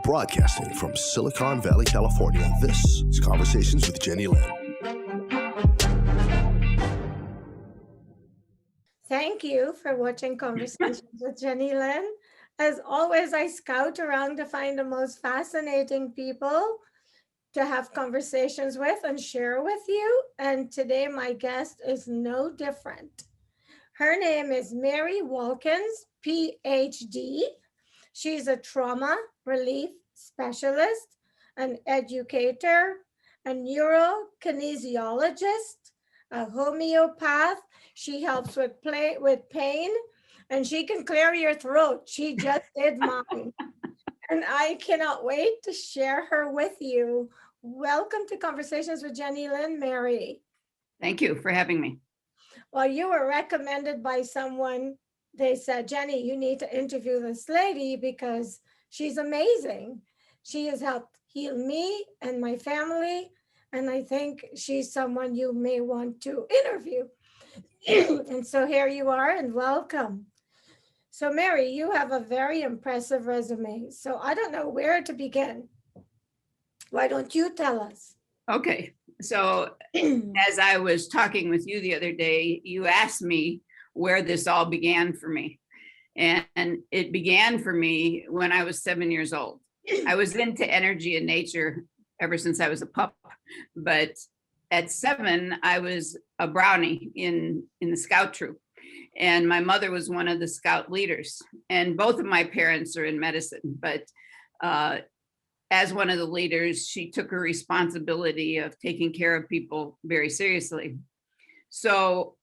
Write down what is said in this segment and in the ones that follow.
Broadcasting from Silicon Valley, California, this is Conversations with Jennylyn. Thank you for watching Conversations with Jennylyn. As always, I scout around to find the most fascinating people to have conversations with and share with you. And today my guest is no different. Her name is Mary Wolken, PhD. She's a trauma relief specialist, an educator, a kinesiologist, a homeopath. She helps with pain, and she can clear your throat. She just did mine. And I cannot wait to share her with you. Welcome to Conversations with Jennylyn, Mary. Thank you for having me. Well, you were recommended by someone. They said, Jenny, you need to interview this lady because she's amazing. She has helped heal me and my family. And I think she's someone you may want to interview. And so here you are, and welcome. So Mary, you have a very impressive resume. So I don't know where to begin. Why don't you tell us? Okay. So as I was talking with you the other day, you asked me where this all began for me. And it began for me when I was 7 years old. I was into energy and nature ever since I was a pup. But at 7, I was a brownie in the scout troop. And my mother was one of the scout leaders. And both of my parents are in medicine. But as one of the leaders, she took her responsibility of taking care of people very seriously. So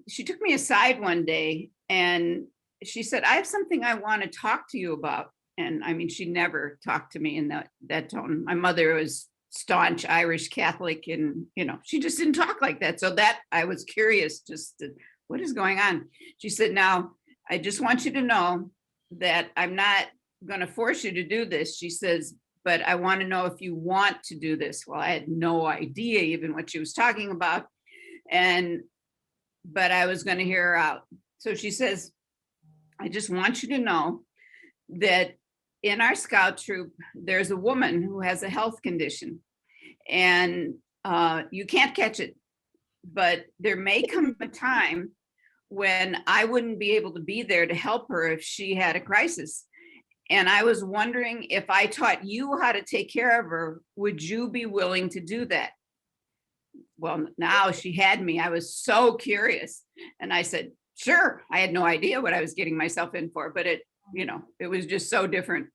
she took me aside one day and she said, I have something I want to talk to you about. And I mean, she never talked to me in that tone. My mother was staunch Irish Catholic, and she just didn't talk like that. So that I was curious, what is going on? She said, now, I just want you to know that I'm not going to force you to do this. She says, but I want to know if you want to do this. Well, I had no idea even what she was talking about. But I was going to hear her out. So she says, I just want you to know that in our scout troop, there's a woman who has a health condition, and you can't catch it, but there may come a time when I wouldn't be able to be there to help her if she had a crisis. And I was wondering, if I taught you how to take care of her, would you be willing to do that? Well, now she had me. I was so curious. And I said, sure. I had no idea what I was getting myself in for, but it was just so different.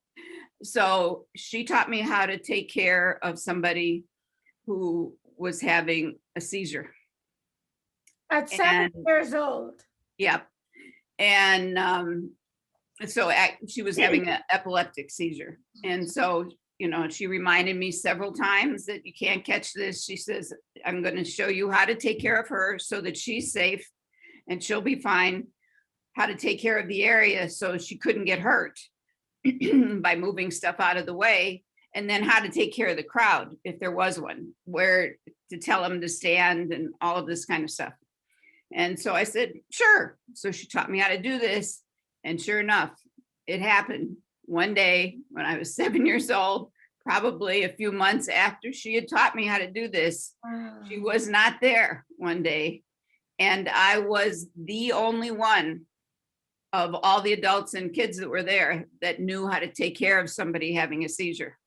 So she taught me how to take care of somebody who was having a seizure. At 7 years old. Yep. And so she was having an epileptic seizure. And so, she reminded me several times that you can't catch this. She says, I'm going to show you how to take care of her so that she's safe and she'll be fine, how to take care of the area so she couldn't get hurt by moving stuff out of the way, and then how to take care of the crowd if there was one, where to tell them to stand and all of this kind of stuff. And so I said, sure. So she taught me how to do this. And sure enough, it happened one day when I was 7 years old, probably a few months after she had taught me how to do this. She was not there one day. And I was the only one of all the adults and kids that were there that knew how to take care of somebody having a seizure.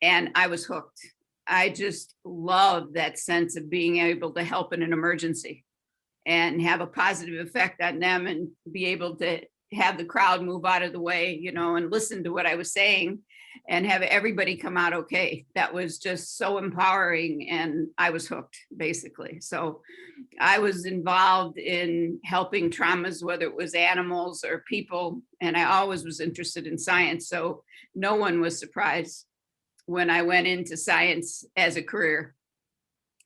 And I was hooked. I just love that sense of being able to help in an emergency and have a positive effect on them and be able to have the crowd move out of the way, and listen to what I was saying and have everybody come out okay. That was just so empowering, and I was hooked, basically. So I was involved in helping traumas, whether it was animals or people, and I always was interested in science. So no one was surprised when I went into science as a career,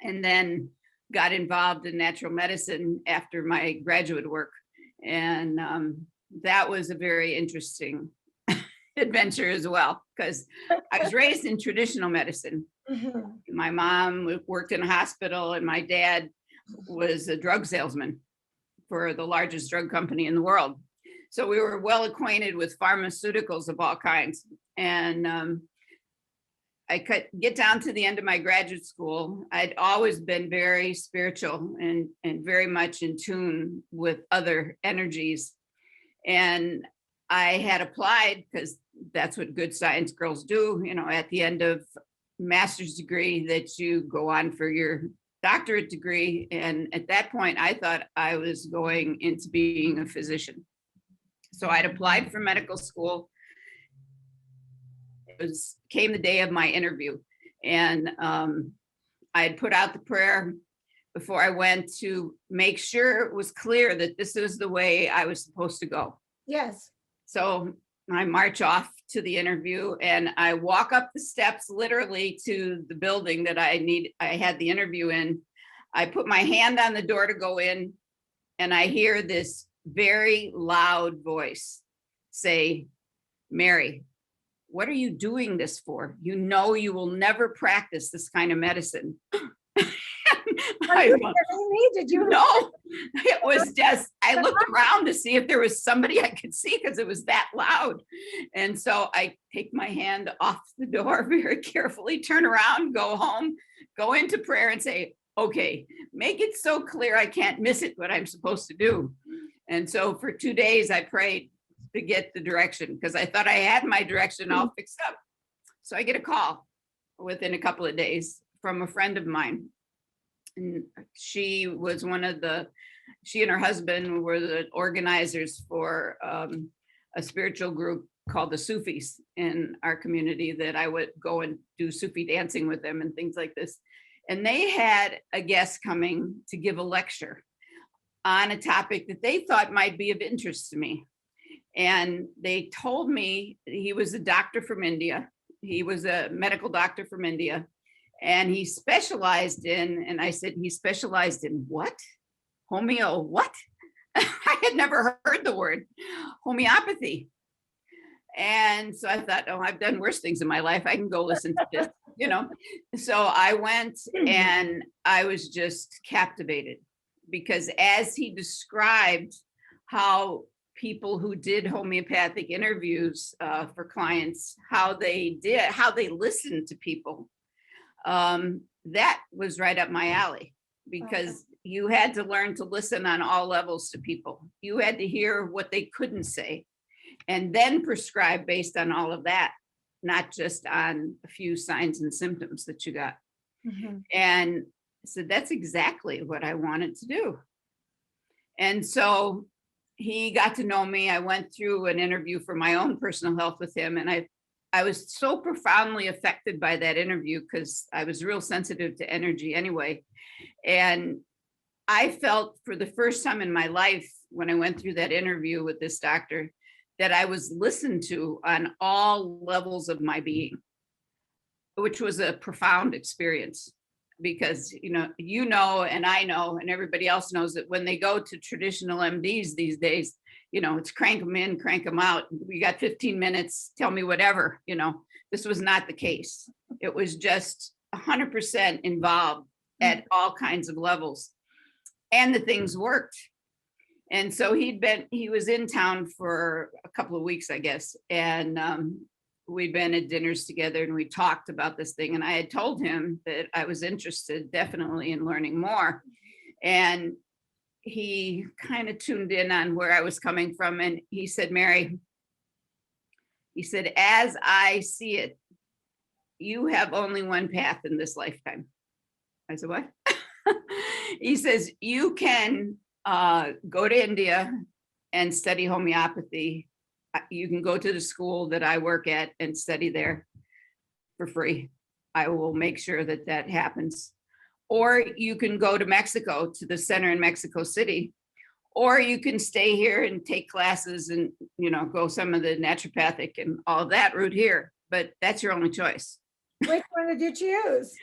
and then got involved in natural medicine after my graduate work. And that was a very interesting adventure as well, because I was raised in traditional medicine. Mm-hmm. My mom worked in a hospital, and my dad was a drug salesman for the largest drug company in the world. So we were well acquainted with pharmaceuticals of all kinds. And I could get down to the end of my graduate school. I'd always been very spiritual and very much in tune with other energies. And I had applied because that's what good science girls do, you know, at the end of master's degree, that you go on for your doctorate degree. And at that point, I thought I was going into being a physician. So I'd applied for medical school. It came the day of my interview, and I'd put out the prayer before I went to make sure it was clear that this is the way I was supposed to go. Yes. So I march off to the interview, and I walk up the steps literally to the building that I had the interview in. I put my hand on the door to go in, and I hear this very loud voice say, "Mary, what are you doing this for? You know you will never practice this kind of medicine." Are you kidding me? Did you? No, it was just, I looked around to see if there was somebody I could see because it was that loud. And so I take my hand off the door very carefully, turn around, go home, go into prayer and say, okay, make it so clear I can't miss it, what I'm supposed to do. And so for 2 days, I prayed to get the direction because I thought I had my direction all fixed up. So I get a call within a couple of days from a friend of mine. And she was she and her husband were the organizers for a spiritual group called the Sufis in our community, that I would go and do Sufi dancing with them and things like this. And they had a guest coming to give a lecture on a topic that they thought might be of interest to me. And they told me he was a doctor from India. He was a medical doctor from India. And he specialized in, and I said, he specialized in what? Homeo, what? I had never heard the word homeopathy. And so I thought, oh, I've done worse things in my life. I can go listen to this, you know? So I went, and I was just captivated, because as he described how people who did homeopathic interviews for clients, how they listened to people, that was right up my alley, because you had to learn to listen on all levels to people. You had to hear what they couldn't say and then prescribe based on all of that, not just on a few signs and symptoms that you got. Mm-hmm. And so that's exactly what I wanted to do. And so he got to know me. I went through an interview for my own personal health with him, and I was so profoundly affected by that interview because I was real sensitive to energy anyway. And I felt for the first time in my life, when I went through that interview with this doctor, that I was listened to on all levels of my being, which was a profound experience. Because, and I know, and everybody else knows, that when they go to traditional MDs these days, it's crank them in, crank them out. We got 15 minutes, tell me whatever, this was not the case. It was just 100% involved at all kinds of levels, and the things worked. And so he was in town for a couple of weeks, I guess. And we'd been at dinners together, and we talked about this thing. And I had told him that I was interested definitely in learning more. And he kind of tuned in on where I was coming from. And he said, Mary, he said, as I see it, you have only one path in this lifetime. I said, what? He says, you can go to India and study homeopathy. You can go to the school that I work at and study there for free. I will make sure that happens. Or you can go to Mexico, to the center in Mexico City, or you can stay here and take classes and, go some of the naturopathic and all of that route here. But that's your only choice. Which one did you choose?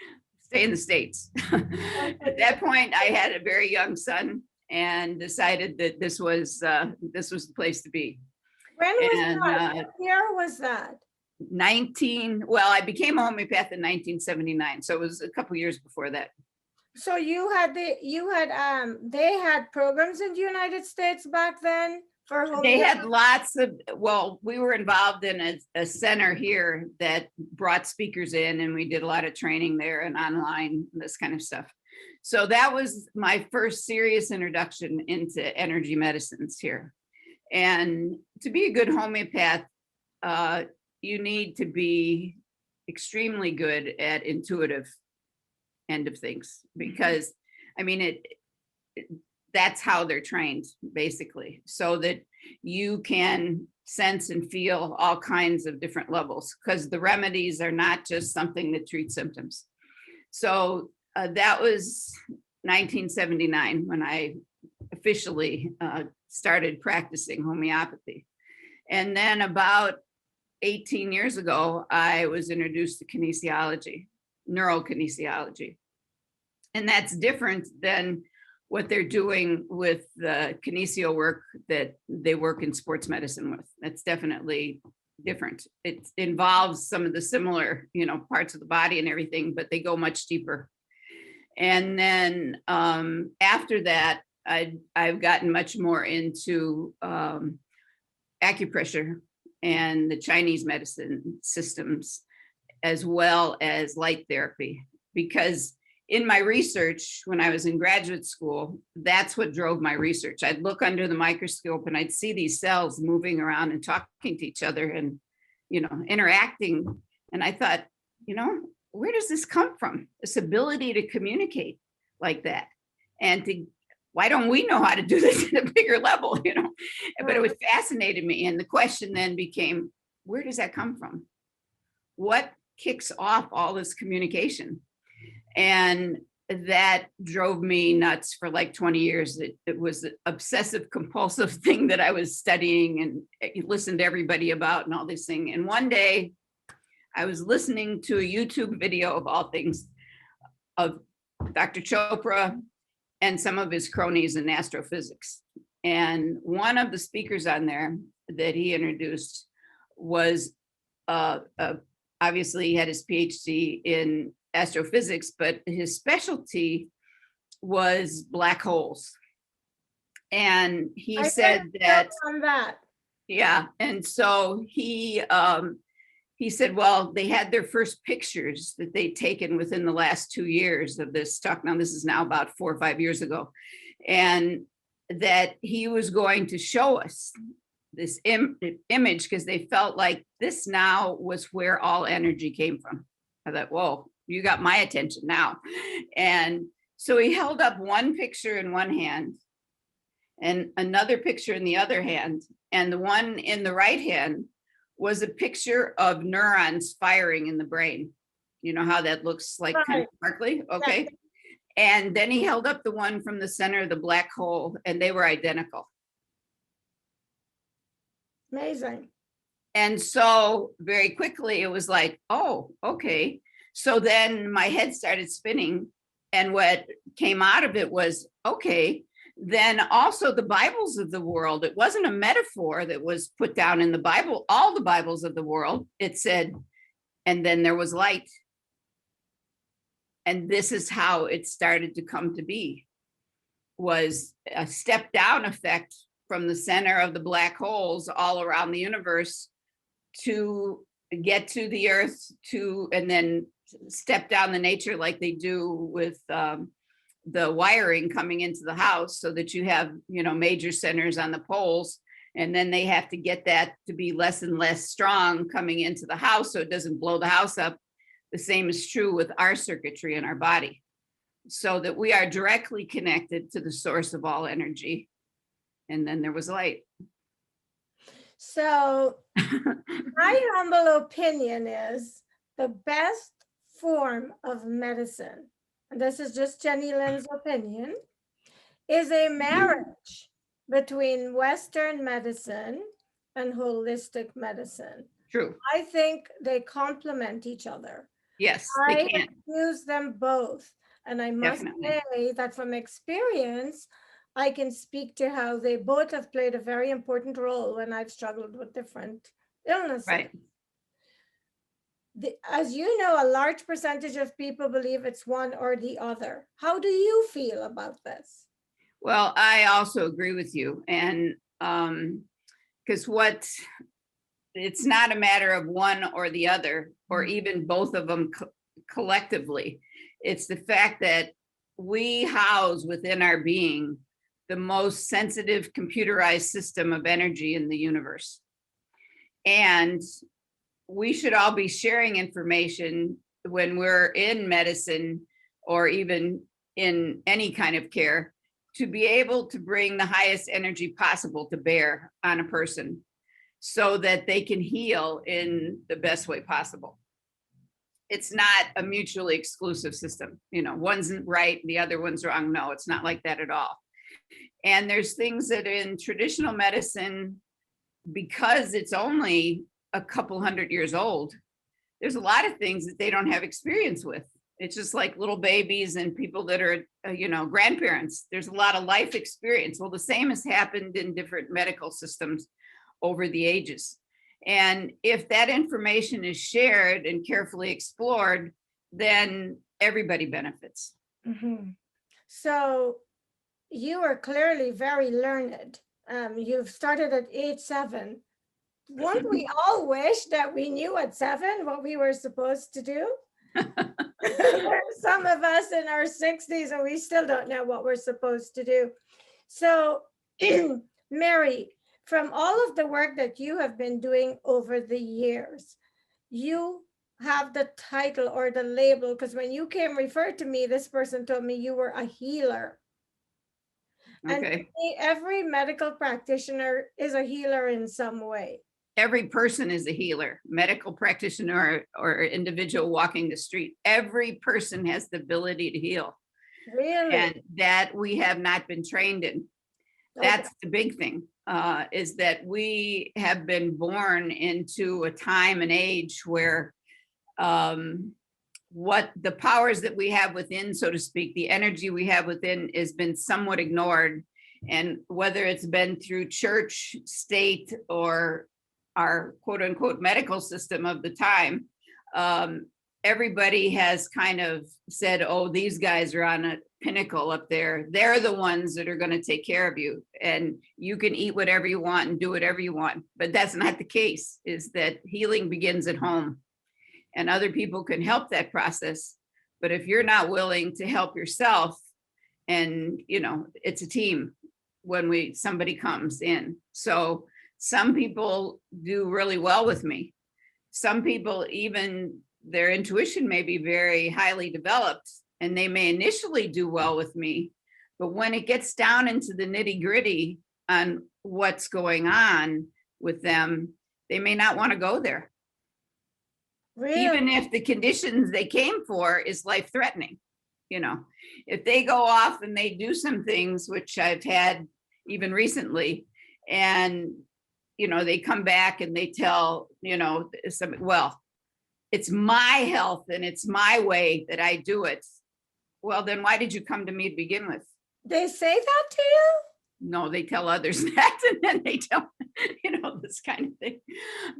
Stay in the States. At that point, I had a very young son and decided that this was the place to be. When was that? What year was that? I became a homeopath in 1979. So it was a couple years before that. So they had programs in the United States back then for They homeopathy? had lots of, well, we were involved in a center here that brought speakers in, and we did a lot of training there and online, this kind of stuff. So that was my first serious introduction into energy medicines here. And to be a good homeopath, you need to be extremely good at intuitive end of things, because I mean, that's how they're trained, basically, so that you can sense and feel all kinds of different levels, because the remedies are not just something that treats symptoms. So that was 1979 when I officially started practicing homeopathy. And then about 18 years ago, I was introduced to kinesiology, neurokinesiology. And that's different than what they're doing with the kinesio work that they work in sports medicine with. That's definitely different. It involves some of the similar, parts of the body and everything, but they go much deeper. And then after that, I've gotten much more into acupressure and the Chinese medicine systems, as well as light therapy, because in my research, when I was in graduate school, that's what drove my research. I'd look under the microscope and I'd see these cells moving around and talking to each other and, interacting. And I thought, where does this come from? This ability to communicate like that. And why don't we know how to do this at a bigger level, But it fascinated me. And the question then became, where does that come from? What kicks off all this communication? And that drove me nuts for like 20 years. It was an obsessive compulsive thing that I was studying and listened to everybody about and all this thing. And one day I was listening to a YouTube video of all things of Dr. Chopra and some of his cronies in astrophysics. And one of the speakers on there that he introduced was obviously he had his PhD in astrophysics, but his specialty was black holes. And he said that, on that. Yeah. And so he said, well, they had their first pictures that they'd taken within the last 2 years of this stuff. Now, this is now about 4 or 5 years ago. And that he was going to show us this image, because they felt like this now was where all energy came from. I thought, whoa, you got my attention now. And so he held up one picture in one hand and another picture in the other hand. And the one in the right hand was a picture of neurons firing in the brain. You know how that looks like, kind of sparkly? Okay. Yeah. And then he held up the one from the center of the black hole, and they were identical. Amazing. And so very quickly it was like, oh, okay. So then my head started spinning, and what came out of it was, okay, then also the Bibles of the world, it wasn't a metaphor that was put down in the Bible, all the Bibles of the world, it said, and then there was light. And this is how it started to come to be, was a step down effect from the center of the black holes all around the universe to get to the earth, and then step down the nature like they do with the wiring coming into the house, so that you have, major centers on the poles, and then they have to get that to be less and less strong coming into the house so it doesn't blow the house up. The same is true with our circuitry in our body, so that we are directly connected to the source of all energy. And then there was light. So my humble opinion is the best form of medicine, and this is just Jennylyn's opinion, is a marriage between Western medicine and holistic medicine. True. I think they complement each other. Yes, they can. Use them both. And I must say that from experience, I can speak to how they both have played a very important role when I've struggled with different illnesses. Right. As you know, a large percentage of people believe it's one or the other. How do you feel about this? Well, I also agree with you. And Because it's not a matter of one or the other, or even both of them collectively. It's the fact that we house within our being the most sensitive computerized system of energy in the universe. And we should all be sharing information when we're in medicine or even in any kind of care, to be able to bring the highest energy possible to bear on a person so that they can heal in the best way possible. It's not a mutually exclusive system. You know, one's right, the other one's wrong. No, it's not like that at all. And there's things that in traditional medicine, because it's only a couple hundred years old, there's a lot of things that they don't have experience with. It's just like little babies and people that are, grandparents. There's a lot of life experience. Well, the same has happened in different medical systems over the ages. And if that information is shared and carefully explored, then everybody benefits. Mm-hmm. So you are clearly very learned. You've started at age 7. Won't we all wish that we knew at 7 what we were supposed to do? Some of us in our 60s and we still don't know what we're supposed to do. So Mary, from all of the work that you have been doing over the years, you have the title or the label, because when you came refer to me, this person told me you were a healer. Okay. And to me, every medical practitioner is a healer in some way. Every person is a healer, medical practitioner or individual walking the street. Every person has the ability to heal. Really? And that we have not been trained in. That's the big thing, is that we have been born into a time and age where what the powers that we have within, so to speak, the energy we have within has been somewhat ignored. And whether it's been through church, state, or our quote unquote medical system of the time, everybody has kind of said, oh, these guys are on a pinnacle up there. They're the ones that are going to take care of you, and you can eat whatever you want and do whatever you want. But that's not the case, is that healing begins at home, and other people can help that process. But if you're not willing to help yourself, and it's a team when somebody comes in. So some people do really well with me. Some people, even their intuition may be very highly developed, and they may initially do well with me. But when it gets down into the nitty gritty on what's going on with them, they may not want to go there. Really? Even if the conditions they came for is life threatening. If they go off and they do some things, which I've had even recently, and they come back and they tell, well, it's my health and it's my way that I do it. Well, then why did you come to me to begin with? They say that to you? No, they tell others that, and then they tell, this kind of thing.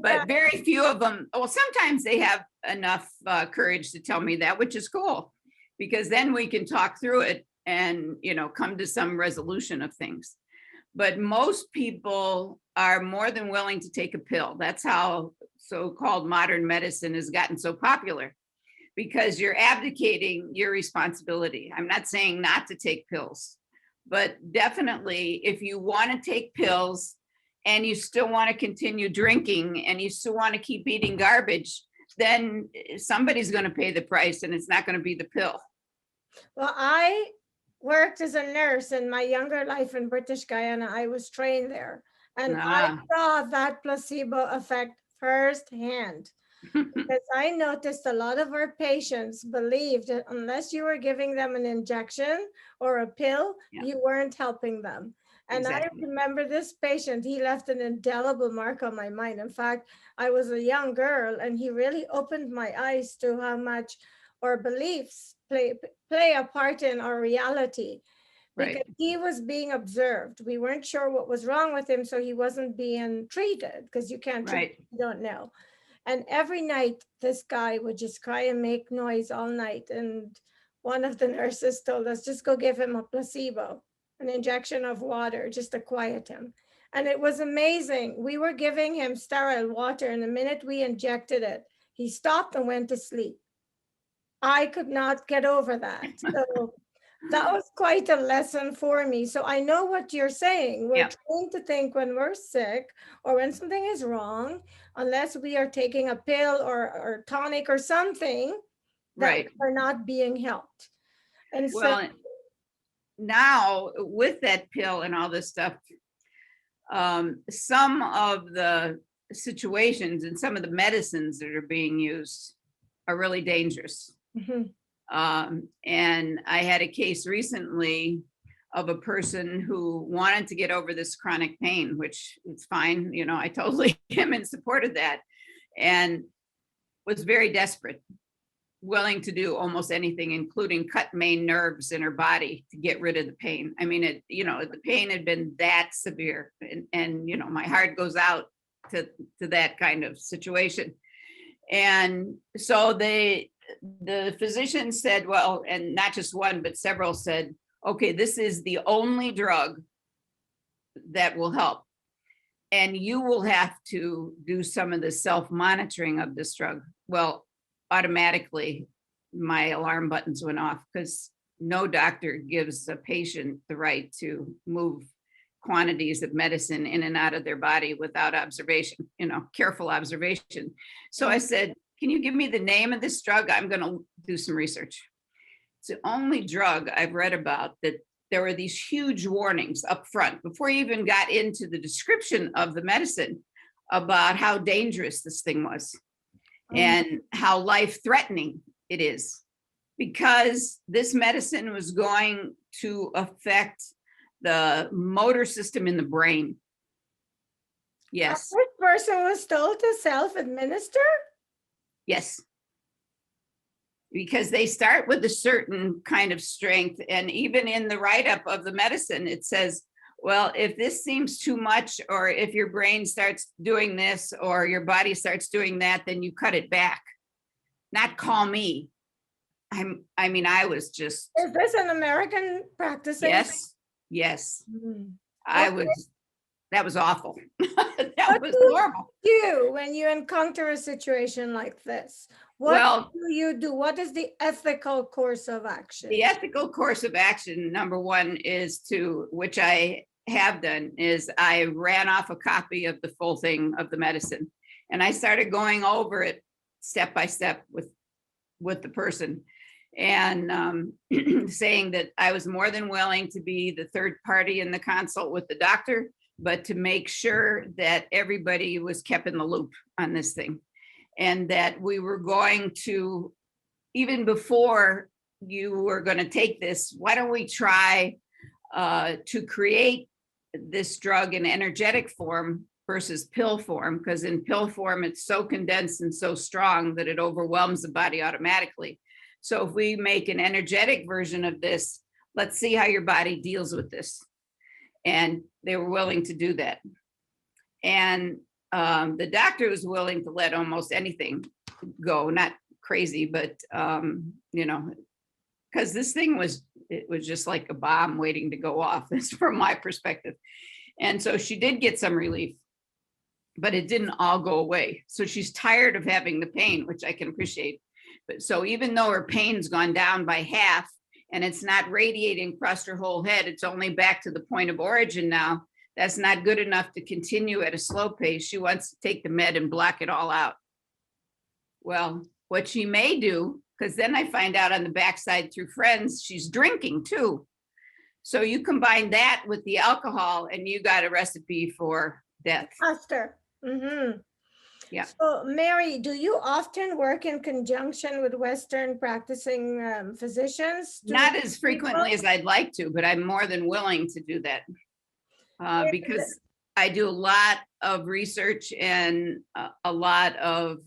But very few of them, well, sometimes they have enough courage to tell me that, which is cool, because then we can talk through it and, come to some resolution of things. But most people are more than willing to take a pill. That's how so-called modern medicine has gotten so popular, because you're abdicating your responsibility. I'm not saying not to take pills, but definitely if you want to take pills and you still want to continue drinking and you still want to keep eating garbage, then somebody's going to pay the price, and it's not going to be the pill. Well, I worked as a nurse in my younger life in British Guyana. I was trained there, and I saw that placebo effect firsthand, because I noticed a lot of our patients believed that unless you were giving them an injection or a pill, you weren't helping them. And exactly. I remember this patient, he left an indelible mark on my mind. In fact, I was a young girl, and he really opened my eyes to how much our beliefs play a part in our reality. Because he was being observed. We weren't sure what was wrong with him, so he wasn't being treated, because you can't treat, you don't know. And every night, this guy would just cry and make noise all night. And one of the nurses told us, just go give him a placebo, an injection of water, just to quiet him. And it was amazing. We were giving him sterile water, and the minute we injected it, he stopped and went to sleep. I could not get over that. So that was quite a lesson for me. So I know what you're saying. We're Yeah. trained to think when we're sick or when something is wrong, unless we are taking a pill or tonic or something, that Right. we're not being helped. And so Well, now with that pill and all this stuff, some of the situations and some of the medicines that are being used are really dangerous. mhm, And I had a case recently of a person who wanted to get over this chronic pain, which is fine. You know, I totally am in support of that, and was very desperate, willing to do almost anything, including cut main nerves in her body to get rid of the pain. I mean, the pain had been that severe, and my heart goes out to that kind of situation. And so the physician said, well, and not just one, but several said, okay, this is the only drug that will help. And you will have to do some of the self-monitoring of this drug. Well, automatically my alarm buttons went off, because no doctor gives a patient the right to move quantities of medicine in and out of their body without observation, careful observation. So I said, can you give me the name of this drug? I'm going to do some research. It's the only drug I've read about that there were these huge warnings up front before you even got into the description of the medicine about how dangerous this thing was and how life-threatening it is, because this medicine was going to affect the motor system in the brain. Yes. this person was told to self-administer? Yes. Because they start with a certain kind of strength. And even in the write-up of the medicine, it says, well, if this seems too much, or if your brain starts doing this, or your body starts doing that, then you cut it back. Not call me. I was just. Is this an American practicing? Yes. Mhm. That was awful. That What was do you horrible. do when you encounter a situation like this? What do you do? What is the ethical course of action? The ethical course of action, number one, is which I have done, is I ran off a copy of the full thing of the medicine, and I started going over it step by step with the person, and saying that I was more than willing to be the third party in the consult with the doctor, but to make sure that everybody was kept in the loop on this thing, and that we were going to, even before you were going to take this, why don't we try to create this drug in energetic form versus pill form, because in pill form it's so condensed and so strong that it overwhelms the body automatically. So if we make an energetic version of this, let's see how your body deals with this. And they were willing to do that. And the doctor was willing to let almost anything go, not crazy, but because this thing was just like a bomb waiting to go off. That's from my perspective. And so she did get some relief, but it didn't all go away. So she's tired of having the pain, which I can appreciate. But so even though her pain's gone down by half and it's not radiating across her whole head, it's only back to the point of origin now. That's not good enough to continue at a slow pace. She wants to take the med and block it all out. Well, what she may do, because then I find out on the backside through friends, she's drinking too. So you combine that with the alcohol and you got a recipe for death. Faster. Mm-hmm. Yeah. So Mary, do you often work in conjunction with Western practicing physicians? Not as frequently as I'd like to, but I'm more than willing to do that. Because I do a lot of research and a lot of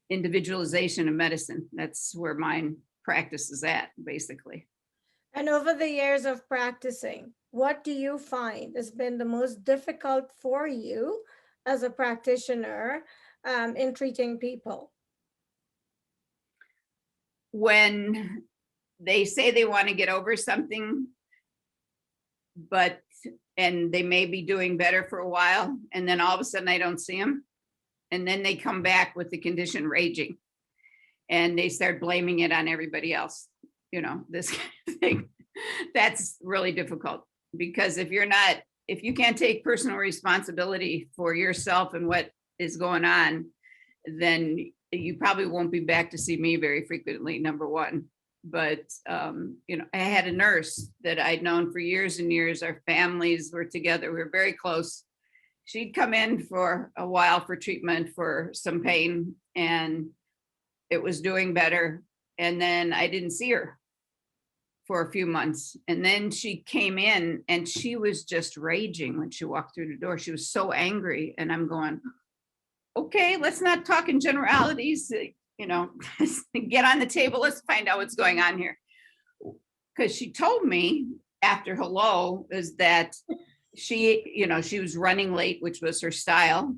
individualization of medicine. That's where my practice is at, basically. And over the years of practicing, what do you find has been the most difficult for you as a practitioner in treating people? When they say they want to get over something, and they may be doing better for a while, and then all of a sudden I don't see them. And then they come back with the condition raging, and they start blaming it on everybody else. This kind of thing. That's really difficult, because if you can't take personal responsibility for yourself and what is going on, then you probably won't be back to see me very frequently, number one. But, I had a nurse that I'd known for years and years. Our families were together. We were very close. She'd come in for a while for treatment for some pain, and it was doing better. And then I didn't see her for a few months. And then she came in and she was just raging when she walked through the door. She was so angry. And I'm going, okay, let's not talk in generalities, get on the table. Let's find out what's going on here. Because she told me after hello is that she was running late, which was her style.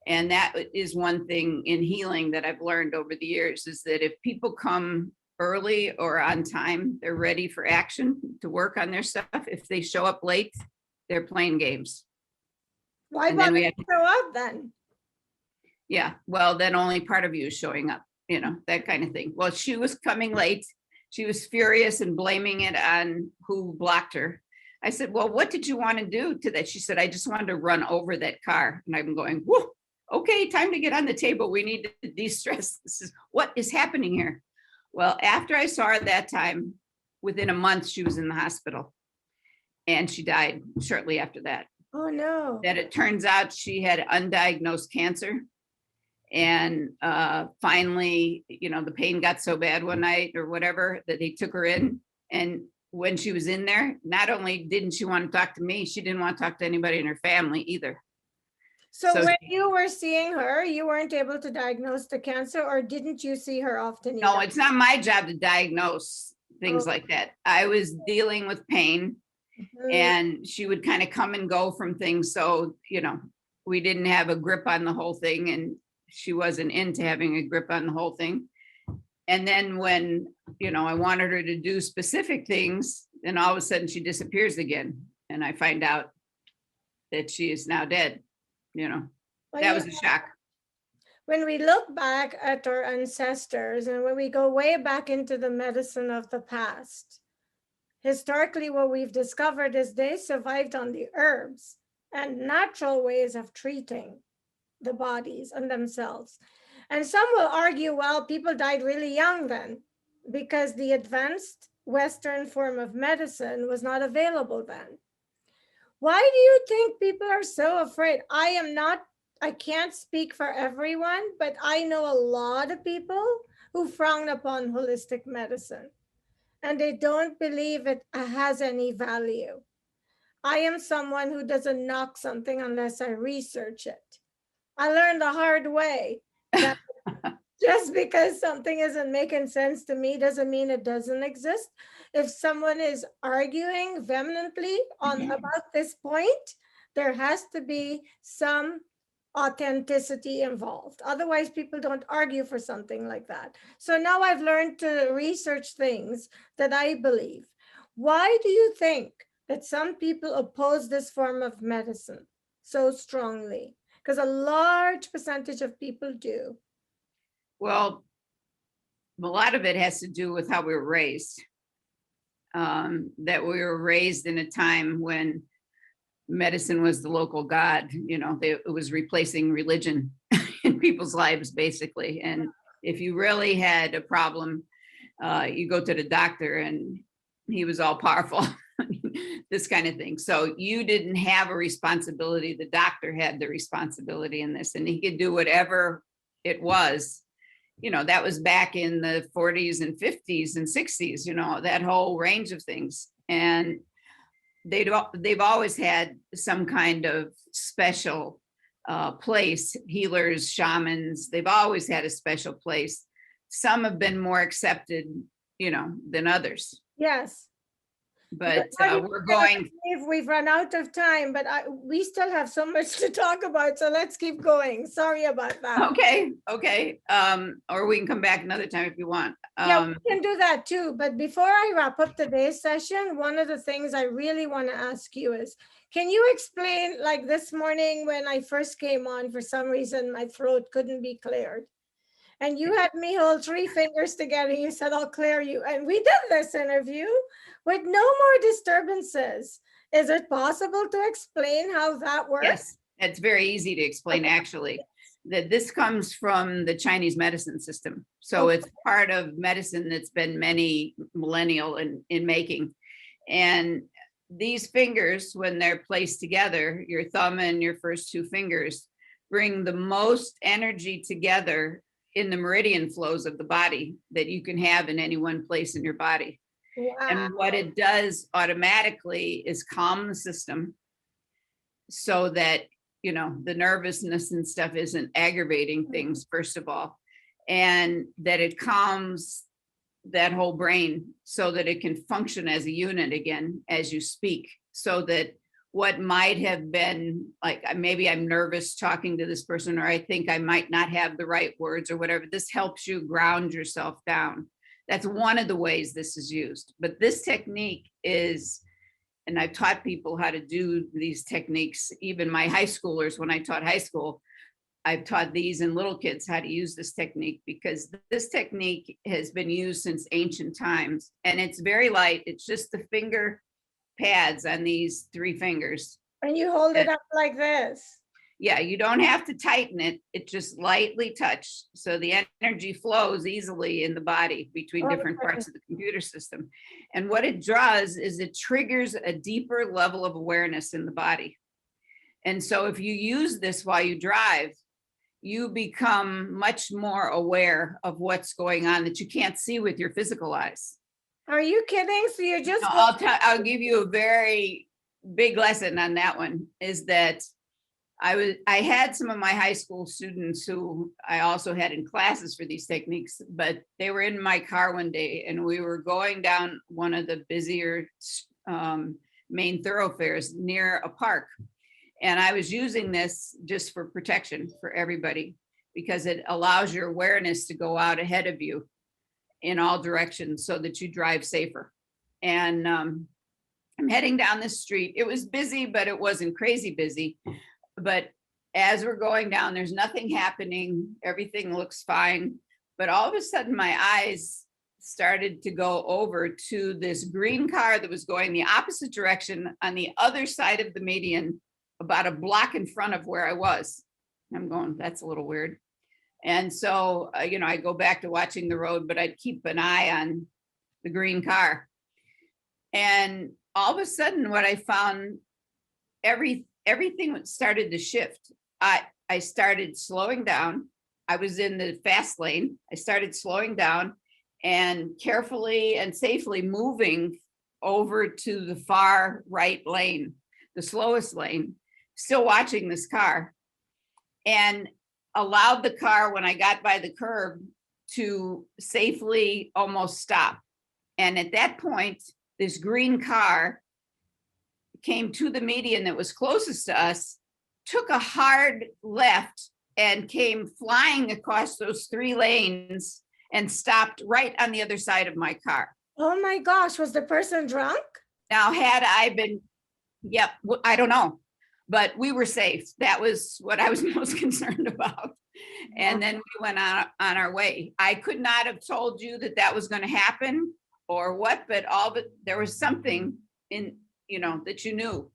And that is one thing in healing that I've learned over the years, is that if people come early or on time, they're ready for action to work on their stuff. If they show up late, they're playing games. Why bother to show up then? Yeah, well, then only part of you is showing up, that kind of thing. Well, she was coming late. She was furious and blaming it on who blocked her. I said, well, what did you want to do to that? She said, I just wanted to run over that car. And I'm going, whoa, okay, time to get on the table. We need to de-stress. This is what is happening here. Well, after I saw her that time, within a month, she was in the hospital, and she died shortly after that. Oh, no. That it turns out she had undiagnosed cancer. And finally, the pain got so bad one night or whatever that they took her in. And when she was in there, not only didn't she want to talk to me, she didn't want to talk to anybody in her family either. So when you were seeing her, you weren't able to diagnose the cancer, or didn't you see her often? No, it's not my job to diagnose things like that. I was dealing with pain, and she would kind of come and go from things. So, we didn't have a grip on the whole thing, and she wasn't into having a grip on the whole thing. And then when, I wanted her to do specific things, then all of a sudden she disappears again. And I find out that she is now dead. That was a shock. When we look back at our ancestors, and when we go way back into the medicine of the past, historically, what we've discovered is they survived on the herbs and natural ways of treating the bodies and themselves. And some will argue, well, people died really young then, because the advanced Western form of medicine was not available then. Why do you think people are so afraid? I can't speak for everyone, but I know a lot of people who frown upon holistic medicine, and they don't believe it has any value. I am someone who doesn't knock something unless I research it. I learned the hard way that just because something isn't making sense to me doesn't mean it doesn't exist. If someone is arguing vehemently about this point, there has to be some authenticity involved. Otherwise, people don't argue for something like that. So now I've learned to research things that I believe. Why do you think that some people oppose this form of medicine so strongly? Because a large percentage of people do. Well, a lot of it has to do with how we were raised. That we were raised in a time when medicine was the local god. It was replacing religion in people's lives, basically. And if you really had a problem, you go to the doctor and he was all powerful, this kind of thing. So you didn't have a responsibility. The doctor had the responsibility in this, and he could do whatever it was. That was back in the 40s and 50s and 60s, that whole range of things. And they've always had some kind of special place, healers, shamans. They've always had a special place. Some have been more accepted, than others. Yes. but Marty, we're going. we've run out of time, but we still have so much to talk about. So let's keep going. Sorry about that. Okay. Or we can come back another time if you want. Yeah, we can do that too. But before I wrap up today's session, one of the things I really want to ask you is, can you explain, like this morning when I first came on, for some reason, my throat couldn't be cleared. And you had me hold 3 fingers together. You said, I'll clear you. And we did this interview with no more disturbances. Is it possible to explain how that works? Yes, it's very easy to explain, actually. That this comes from the Chinese medicine system. So it's part of medicine that's been many millennial in making. And these fingers, when they're placed together, your thumb and your first 2 fingers, bring the most energy together in the meridian flows of the body that you can have in any one place in your body. Wow. And what it does automatically is calm the system so that, you know, the nervousness and stuff isn't aggravating things, first of all, and that it calms that whole brain so that it can function as a unit again as you speak, so that what might have been like, maybe I'm nervous talking to this person, or I think I might not have the right words or whatever, this helps you ground yourself down. That's one of the ways this is used. But this technique is, and I've taught people how to do these techniques, even my high schoolers, when I taught high school, I've taught these and little kids how to use this technique, because this technique has been used since ancient times, and it's very light. It's just the finger pads on these 3 fingers. And you hold it up like this. Yeah, you don't have to tighten it. It just lightly touch. So the energy flows easily in the body between different parts of the computer system. And what it does is it triggers a deeper level of awareness in the body. And so if you use this while you drive, you become much more aware of what's going on that you can't see with your physical eyes. Are you kidding? So you're just. No, I'll give you a very big lesson on that one, is that I had some of my high school students who I also had in classes for these techniques, but they were in my car one day and we were going down one of the busier main thoroughfares near a park. And I was using this just for protection for everybody, because it allows your awareness to go out ahead of you in all directions so that you drive safer. And I'm heading down this street. It was busy, but it wasn't crazy busy. But as we're going down, there's nothing happening. Everything looks fine. But all of a sudden, my eyes started to go over to this green car that was going the opposite direction on the other side of the median, about a block in front of where I was. I'm going, that's a little weird. And so, you know, I go back to watching the road, but I'd keep an eye on the green car. And all of a sudden, what I found, everything started to shift. I started slowing down. I was in the fast lane. I started slowing down and carefully and safely moving over to the far right lane, the slowest lane, still watching this car, and allowed the car, when I got by the curb, to safely almost stop. And at that point, this green car came to the median that was closest to us, took a hard left and came flying across those 3 lanes and stopped right on the other side of my car. Oh my gosh, was the person drunk? Now, had I been, I don't know, but we were safe. That was what I was most concerned about. And then we went on our way. I could not have told you that that was going to happen or what, but there was something in, you know, that you knew.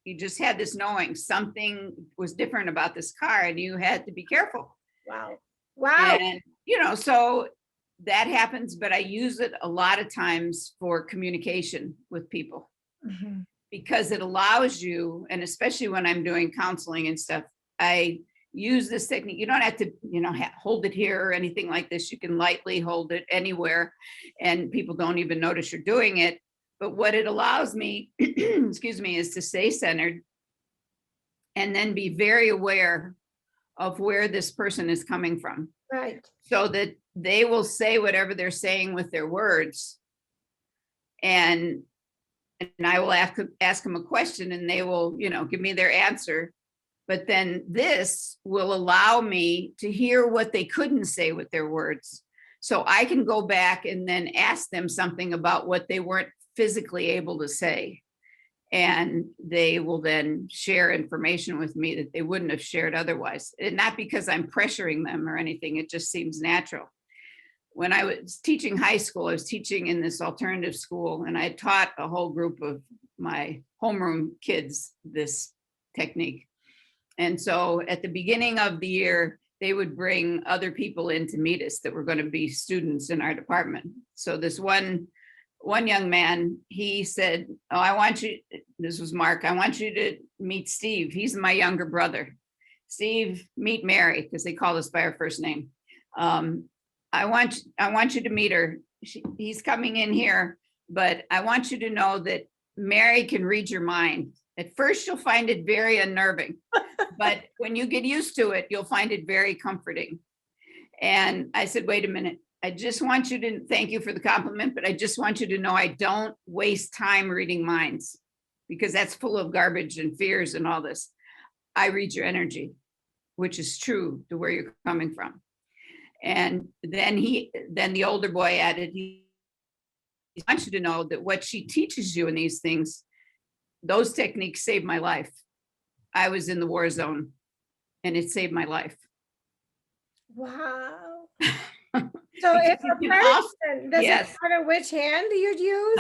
You just had this knowing something was different about this car and you had to be careful. Wow. Wow. And, you know, so that happens, but I use it a lot of times for communication with people. Mm-hmm. Because it allows you, and especially when I'm doing counseling and stuff, I use this technique. You don't have to, you know, hold it here or anything like this. You can lightly hold it anywhere and people don't even notice you're doing it. But what it allows me, excuse me, is to stay centered and then be very aware of where this person is coming from. Right. So that they will say whatever they're saying with their words. And and I will ask them a question and they will, give me their answer. But then this will allow me to hear what they couldn't say with their words. So I can go back and then ask them something about what they weren't physically able to say. And they will then share information with me that they wouldn't have shared otherwise. And not because I'm pressuring them or anything, it just seems natural. When I was teaching high school, I was teaching in this alternative school, and I taught a whole group of my homeroom kids this technique. And so at the beginning of the year, they would bring other people in to meet us that were going to be students in our department. So this one young man, he said, oh, I want you, this was Mark, I want you to meet Steve. He's my younger brother. Steve, meet Mary, because they call us by our first name. I want you to meet her. He's coming in here, but I want you to know that Mary can read your mind. At first, you'll find it very unnerving, but when you get used to it, you'll find it very comforting. And I said, wait a minute. I just want you to, thank you for the compliment, but I just want you to know I don't waste time reading minds, because that's full of garbage and fears and all this. I read your energy, which is true to where you're coming from. And then the older boy added, he wants you to know that what she teaches you in these things, those techniques saved my life. I was in the war zone and it saved my life. Wow. So if a person, does it matter which hand you'd use?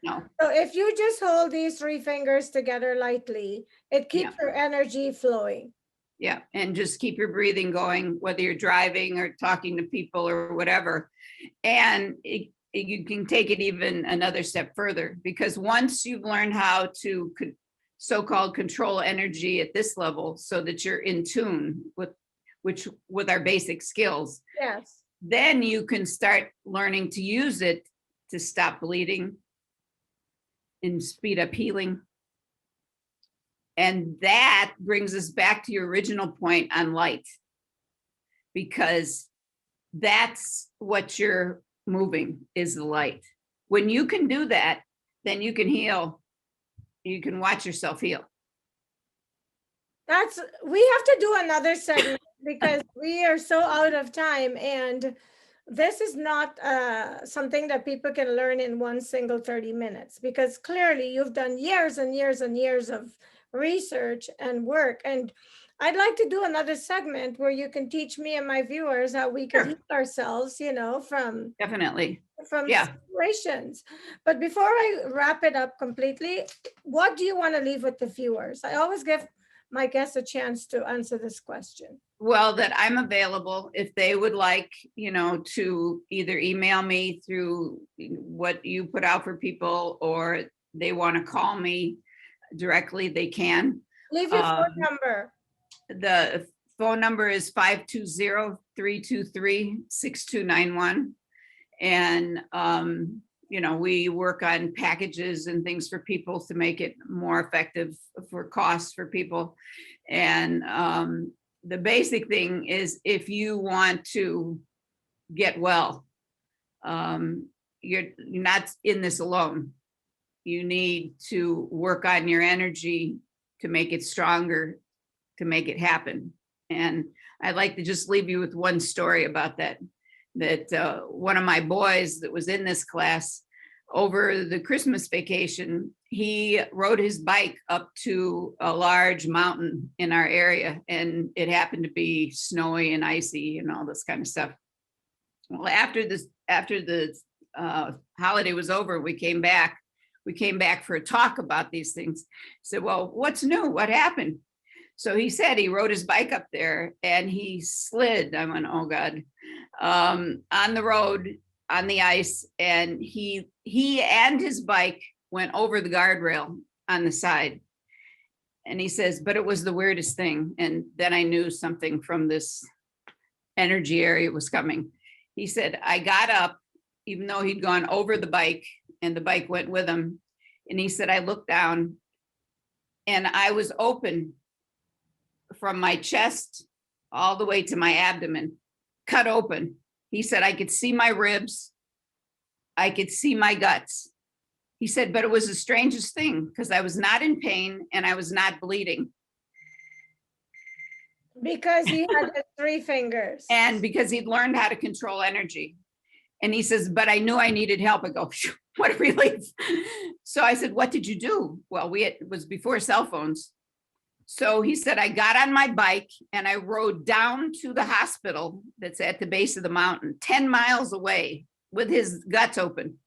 No. So if you just hold these 3 fingers together lightly, it keeps your energy flowing. Yeah, and just keep your breathing going, whether you're driving or talking to people or whatever. And you can take it even another step further, because once you've learned how to so-called control energy at this level so that you're in tune with our basic skills. Yes. Then you can start learning to use it to stop bleeding and speed up healing. And that brings us back to your original point on light, because that's what you're moving, is the light. When you can do that, then you can heal. You can watch yourself heal. We have to do another segment because we are so out of time, and this is not something that people can learn in one single 30 minutes, because clearly you've done years and years and years of research and work. And I'd like to do another segment where you can teach me and my viewers how we can heal ourselves, from situations. But before I wrap it up completely, what do you want to leave with the viewers? I always give my guests a chance to answer this question. Well, that I'm available if they would like, to either email me through what you put out for people, or they want to call me directly, they can. Leave your phone number. The phone number is 520-323-6291. And, we work on packages and things for people to make it more effective for costs for people. And the basic thing is, if you want to get well, you're not in this alone. You need to work on your energy to make it stronger, to make it happen. And I'd like to just leave you with one story about that. One of my boys that was in this class, over the Christmas vacation, he rode his bike up to a large mountain in our area, and it happened to be snowy and icy and all this kind of stuff. Well, after the holiday was over, we came back for a talk about these things. I said, well, what's new? What happened? So he said he rode his bike up there and he slid. I went, oh God, on the road, on the ice. And he and his bike went over the guardrail on the side. And he says, but it was the weirdest thing. And then I knew something from this energy area was coming. He said, I got up, even though he'd gone over the bike and the bike went with him. And he said, I looked down and I was open from my chest all the way to my abdomen, cut open. He said, I could see my ribs. I could see my guts. He said, but it was the strangest thing because I was not in pain and I was not bleeding. Because he had the 3 fingers. And because he'd learned how to control energy. And he says, but I knew I needed help. I go, what a relief. So I said, what did you do? Well, it was before cell phones. So he said, I got on my bike and I rode down to the hospital that's at the base of the mountain, 10 miles away, with his guts open.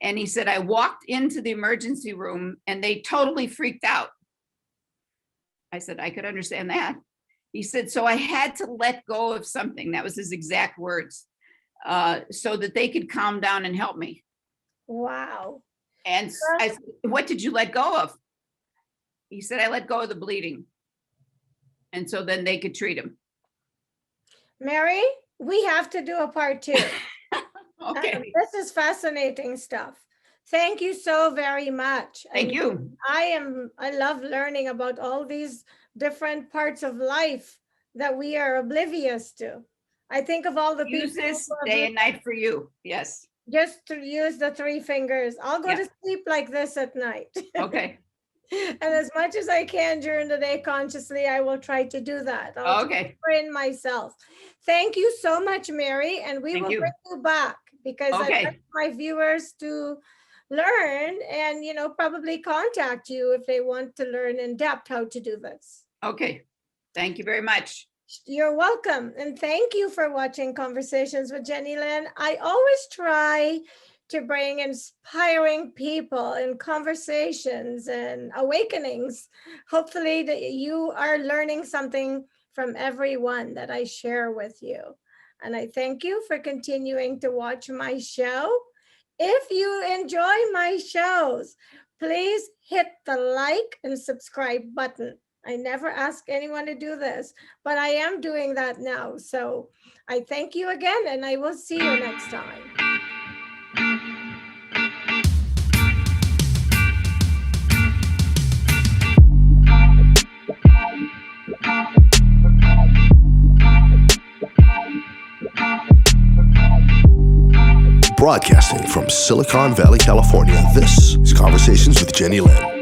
And he said, I walked into the emergency room and they totally freaked out. I said, I could understand that. He said, so I had to let go of something. That was his exact words, so that they could calm down and help me. Wow. And I said, what did you let go of? He said, I let go of the bleeding. And so then they could treat him. Mary, we have to do a part 2. Okay. This is fascinating stuff. Thank you so very much. Thank you. I love learning about all these different parts of life that we are oblivious to. I think of all the Use people this who are day and night for you. Yes. just to use the 3 fingers. I'll go Yeah. to sleep like this at night. Okay. And as much as I can during the day consciously, I will try to do that. I'll Okay. train myself. Thank you so much, Mary. And we Thank will you. bring you back because Okay. I'd like my viewers to learn and, probably contact you if they want to learn in depth how to do this. Okay. Thank you very much. You're welcome. And thank you for watching Conversations with Jennylyn. I always try to bring inspiring people and conversations and awakenings. Hopefully that you are learning something from everyone that I share with you. And I thank you for continuing to watch my show. If you enjoy my shows, please hit the like and subscribe button. I never ask anyone to do this, but I am doing that now. So I thank you again, and I will see you next time. Broadcasting from Silicon Valley, California, this is Conversations with Jennylyn.